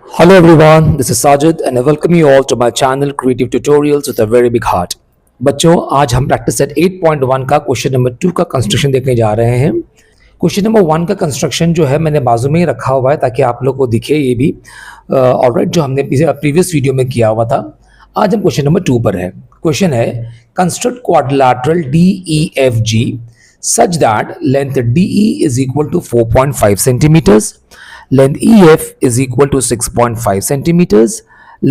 Hello everyone, this is Sajid and I welcome you all to my channel Creative Tutorials with a very big heart. बच्चों आज हम practice set 8.1 का question number 2 का construction देखने जा रहे हैं। क्वेश्चन नंबर 1 का कंस्ट्रक्शन जो है मैंने बाजू में ही रखा हुआ है ताकि आप लोग को दिखे ये भी ऑलराइट जो हमने प्रीवियस वीडियो में किया हुआ था। आज हम क्वेश्चन नंबर 2 पर है। क्वेश्चन है construct quadrilateral DEFG such that length DE is equal to 4.5 centimeters, length EF is equal to 6.5 centimeters,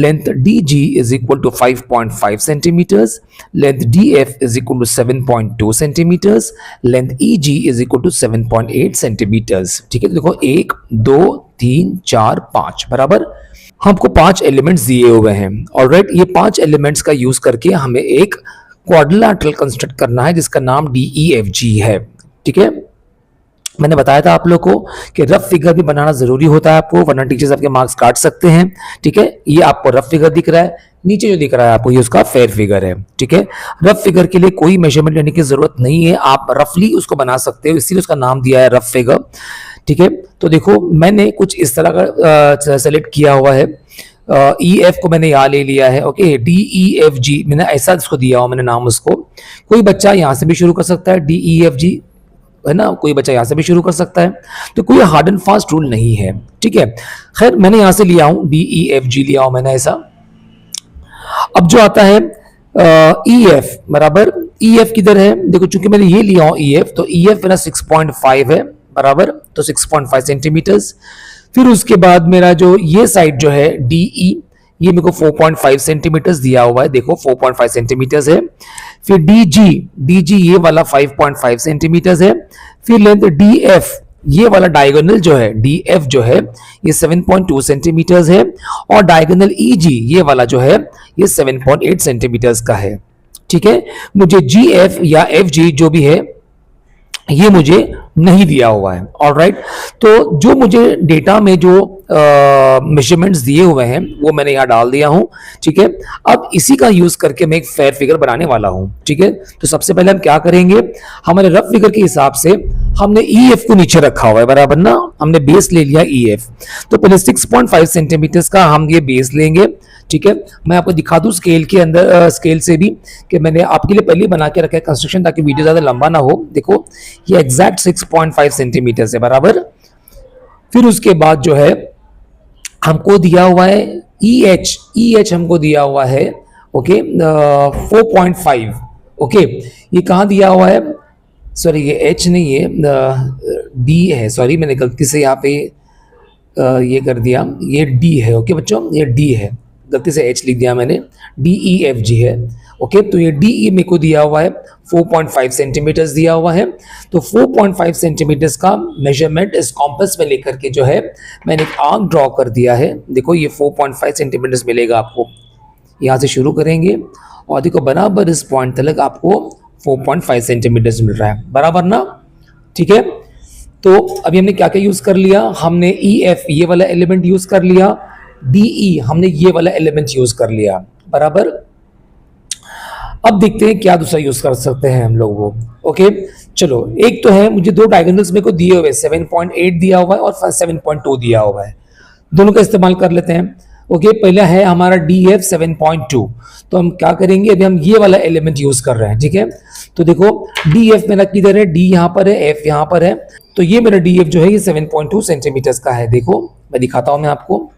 length DG is equal to 5.5 centimeters, length DF is equal to 7.2 centimeters, length EG is equal to 7.8 centimeters। ठीक है, तो देखो 1 2 3 4 5 बराबर हमको 5 elements दिए हुए हैं। Alright, ये 5 एलिमेंट्स का यूज करके हमें एक क्वाड्रिलेटरल कंस्ट्रक्ट करना है जिसका नाम DEFG है। ठीक है, मैंने बताया था आप लोग को कि रफ फिगर भी बनाना जरूरी होता है आपको, वरना टीचर्स आपके मार्क्स काट सकते हैं। ठीक है, ये आपको रफ फिगर दिख रहा है, नीचे जो दिख रहा है आपको ये उसका फेयर फिगर है। ठीक है, रफ फिगर के लिए कोई मेजरमेंट लेने की जरूरत नहीं है, आप रफली उसको बना सकते हो, इसीलिए उसका नाम दिया है रफ फिगर। ठीक है, तो देखो मैंने कुछ इस तरह का सेलेक्ट किया हुआ है। EF को मैंने यहाँ ले लिया है। ओके, DEFG मैंने ऐसा इसको दिया हुआ मैंने नाम उसको। कोई बच्चा यहाँ से भी शुरू कर सकता है DEFG, है ना, कोई बच्चा यहाँ से भी शुरू कर सकता है, तो कोई हार्ड एंड फास्ट रूल नहीं है। ठीक है, खैर मैंने यहाँ से लिया हूँ DEFG लिया हूँ मैंने ऐसा। अब जो आता है EF बराबर, EF किधर है देखो, चूंकि मैंने ये लिया हूँ EF, तो EF मेरा 6.5 है बराबर, तो 6.5 सेंटीमीटर्स। फिर उसके बाद मेरा जो ये साइड जो है DE, ये मेरे को 4.5 सेंटीमीटर्स दिया हुआ है, देखो 4.5 सेंटीमीटर्स है। फिर DG ये वाला 5.5 सेंटीमीटर्स है। फिर लेंथ DF ये वाला डायगोनल जो है DF जो है ये 7.2 सेंटीमीटर्स है, और डायगोनल EG ये वाला जो है ये 7.8 सेंटीमीटर्स का है। ठीक है, मुझे GF या FG जो भी है ये मुझे नहीं दिया हुआ है। ऑलराइट, तो जो मुझे डेटा में जो मेजरमेंट्स दिए हुए हैं वो मैंने यहाँ डाल दिया हूँ। ठीक है, अब इसी का यूज करके मैं एक फेयर फिगर बनाने वाला हूँ। ठीक है, तो सबसे पहले हम क्या करेंगे, हमारे रफ फिगर के हिसाब से हमने EF को नीचे रखा हुआ है बराबर ना, हमने बेस ले लिया EF, तो पहले 6.5 सेंटीमीटर्स का हम ये बेस लेंगे। ठीक है, मैं आपको दिखा दूं स्केल के अंदर, स्केल से भी, कि मैंने आपके लिए पहले बना के रखा है कंस्ट्रक्शन ताकि वीडियो ज्यादा लंबा ना हो। देखो ये एग्जैक्ट 6.5 सेंटीमीटर है बराबर। फिर उसके बाद जो है हमको दिया हुआ है EH हमको दिया हुआ है ओके 4.5। ओके, ये कहाँ दिया हुआ है, सॉरी ये H नहीं है, D है, सॉरी मैंने गलती से यहाँ पे ये कर दिया, ये D है। ओके बच्चों, ये D है, गलती से H लिख दिया मैंने, DEFG है। ओके, तो ये DE मेरे को दिया हुआ है 4.5 सेंटीमीटर्स दिया हुआ है। तो 4.5 सेंटीमीटर्स का मेजरमेंट इस कॉम्पस में लेकर के जो है मैंने एक आर्क ड्रॉ कर दिया है। देखो ये 4.5 सेंटीमीटर्स मिलेगा आपको, यहाँ से शुरू करेंगे और देखो बराबर इस पॉइंट तक आपको 4.5 सेंटीमीटर्स मिल रहा है बराबर ना। ठीक है, तो अभी हमने क्या क्या यूज कर लिया, हमने EF ये वाला एलिमेंट यूज कर लिया, DE हमने ये वाला एलिमेंट यूज कर लिया बराबर। अब देखते हैं क्या दूसरा यूज कर सकते हैं हम लोग वो। ओके चलो, एक तो है मुझे दो डायगोनल्स मेरे को दिए हुए 7.8 दिया हुआ है और 7.2 दिया हुआ है, दोनों का इस्तेमाल कर लेते हैं। ओके, पहला है हमारा DF 7.2, तो हम क्या करेंगे, अभी हम ये वाला एलिमेंट यूज कर रहे हैं। ठीक है, तो देखो DF मेरा किधर है, D यहाँ पर है, F यहाँ पर है, तो ये मेरा DF जो है ये 7.2 सेंटीमीटर्स का है। देखो मैं दिखाता हूं मैं आपको,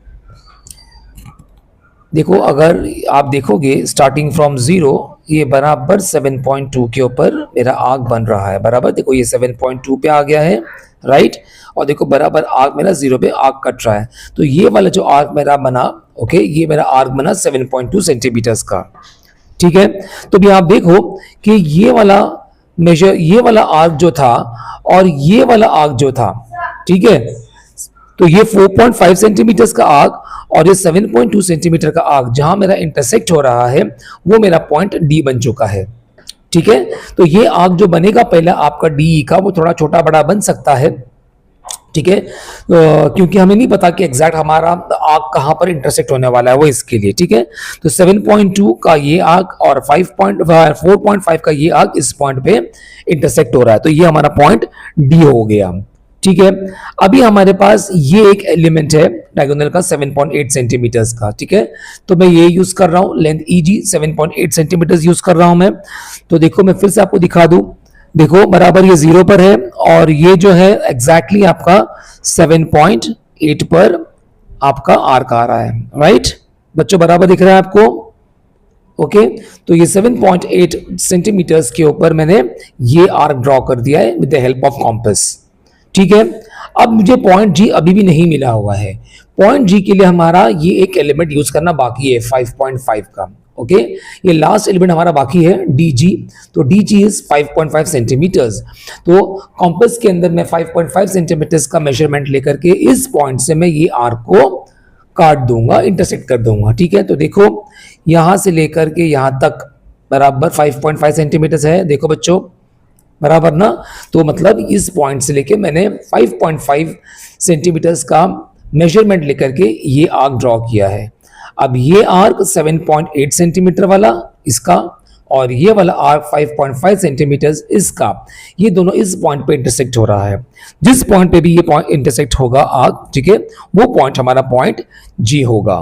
देखो अगर आप देखोगे स्टार्टिंग फ्रॉम 0 ये बराबर 7.2 के ऊपर मेरा आर्क बन रहा है बराबर। देखो ये 7.2 पे आ गया है राइट, और देखो बराबर आर्क मेरा 0 पे आर्क कट रहा है, तो ये वाला जो आर्क मेरा बना, ओके ये मेरा आर्क बना 7.2 सेंटीमीटर्स का। ठीक है, तो भी आप देखो कि ये वाला मेजर, ये वाला आर्क जो था और ये वाला आर्क जो था, ठीक है, तो ये 4.5 सेंटीमीटर्स का आर्क और ये 7.2 सेंटीमीटर का आर्क जहां मेरा इंटरसेक्ट हो रहा है वो मेरा पॉइंट D बन चुका है। ठीक है, तो ये आर्क जो बनेगा पहले आपका DE का वो थोड़ा छोटा बड़ा बन सकता है। ठीक है, क्योंकि हमें नहीं पता कि एग्जैक्ट हमारा आर्क कहां पर इंटरसेक्ट होने वाला है वो इसके लिए। ठीक है, तो 7.2 का ये आर्क और 4.5 का ये आर्क इस पॉइंट पे इंटरसेक्ट हो रहा है, तो ये हमारा पॉइंट D हो गया। ठीक है। अभी हमारे पास ये एक एलिमेंट है डायगोनल का 7.8 सेंटीमीटर्स का, ठीक है। तो मैं ये यूज कर रहा हूं, लेंथ EG 7.8 सेंटीमीटर्स यूज कर रहा हूं मैं। तो देखो मैं फिर से आपको दिखा दूं, देखो बराबर ये 0 पर है और ये जो है एग्जैक्टली आपका 7.8 पर आपका आर्क आ रहा है, राइट बच्चों, बराबर दिख रहा है आपको? ओके तो ये 7.8 सेंटीमीटर्स के ऊपर मैंने ये आर्क ड्रॉ कर दिया है with the help of compass, ठीक है। अब मुझे पॉइंट G अभी भी नहीं मिला हुआ है। पॉइंट G के लिए हमारा ये एक एलिमेंट यूज करना बाकी है 5.5 का, ओके। ये लास्ट एलिमेंट हमारा बाकी है DG, तो DG इज 5.5 सेंटीमीटर्स। तो कॉम्पस के अंदर मैं 5.5 सेंटीमीटर्स का मेजरमेंट लेकर के इस पॉइंट से मैं ये आर्क को काट दूंगा, इंटरसेक्ट कर दूंगा, ठीक है। तो देखो यहां से लेकर के यहां तक बराबर 5.5 सेंटीमीटर्स है, देखो बच्चों बराबर ना। तो मतलब इस पॉइंट से लेके मैंने 5.5 सेंटीमीटर्स का मेजरमेंट लेकर के ये आर्क ड्रॉ किया है। अब ये आर्क 7.8 सेंटीमीटर वाला इसका और ये वाला आर्क 5.5 सेंटीमीटर इसका, ये दोनों इस पॉइंट पे इंटरसेक्ट हो रहा है। जिस पॉइंट पे भी ये पॉइंट इंटरसेक्ट होगा आर्क, ठीक है, वो पॉइंट हमारा पॉइंट G होगा,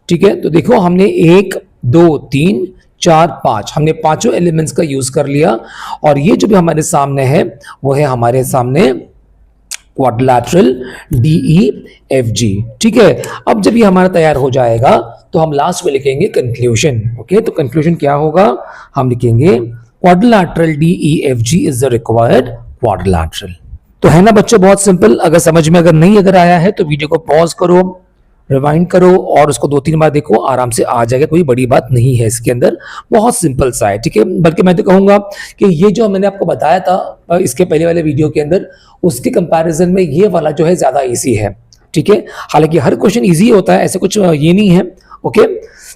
ठीक है। तो देखो हमने 1 2 3 4 5 हमने पांचों एलिमेंट्स का यूज कर लिया और ये जो भी हमारे सामने है वो है हमारे सामने क्वाड्रिलैटरल DEFG, ठीक है। अब जब ये हमारा तैयार हो जाएगा तो हम लास्ट में लिखेंगे कंक्लूजन, ओके। तो कंक्लूजन क्या होगा, हम लिखेंगे quadrilateral DEFG is the required quadrilateral. तो है ना बच्चों बहुत सिंपल। अगर समझ में अगर आया है तो वीडियो को पॉज करो, रिवाइंड करो और उसको 2-3 बार देखो, आराम से आ जाएगा, कोई बड़ी बात नहीं है इसके अंदर, बहुत सिंपल सा है, ठीक है। बल्कि मैं तो कहूंगा कि ये जो मैंने आपको बताया था इसके पहले वाले वीडियो के अंदर, उसके कंपैरिजन में ये वाला जो है ज्यादा इजी है, ठीक है। हालांकि हर क्वेश्चन इजी होता है, ऐसे कुछ ये नहीं है, ओके।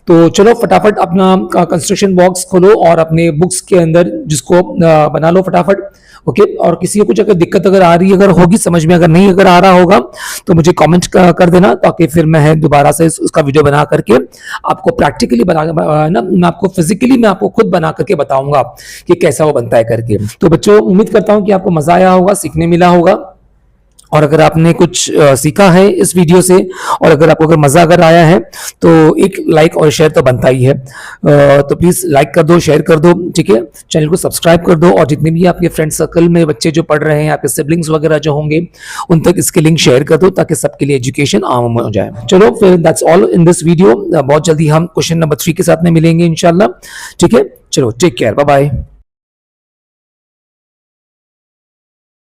तो चलो फटाफट अपना कंस्ट्रक्शन बॉक्स खोलो और अपने बुक्स के अंदर जिसको बना लो फटाफट, ओके। और किसी को कुछ अगर दिक्कत अगर आ रही है, अगर होगी समझ में, अगर नहीं अगर आ रहा होगा तो मुझे कमेंट कर देना, ताकि फिर मैं दोबारा से उसका वीडियो बना करके आपको प्रैक्टिकली बना ना, मैं आपको फिजिकली मैं आपको खुद बना करके बताऊंगा कि कैसा वो बनता है करके। तो बच्चों उम्मीद करता हूं कि आपको मजा आया होगा, सीखने मिला होगा। और अगर आपने कुछ सीखा है इस वीडियो से और अगर आपको अगर मजा अगर आया है तो एक लाइक और शेयर तो बनता ही है। तो प्लीज लाइक कर दो, शेयर कर दो, ठीक है। चैनल को सब्सक्राइब कर दो और जितने भी आपके फ्रेंड सर्कल में बच्चे जो पढ़ रहे हैं, आपके सिबलिंग्स वगैरह जो होंगे, उन तक इसके लिंक शेयर कर दो ताकि सबके लिए एजुकेशन आम हो जाए। चलो फिर that's all in this video. बहुत जल्दी हम क्वेश्चन नंबर 3 के साथ में मिलेंगे इंशाल्लाह, ठीक है। चलो टेक केयर, बाय बाय।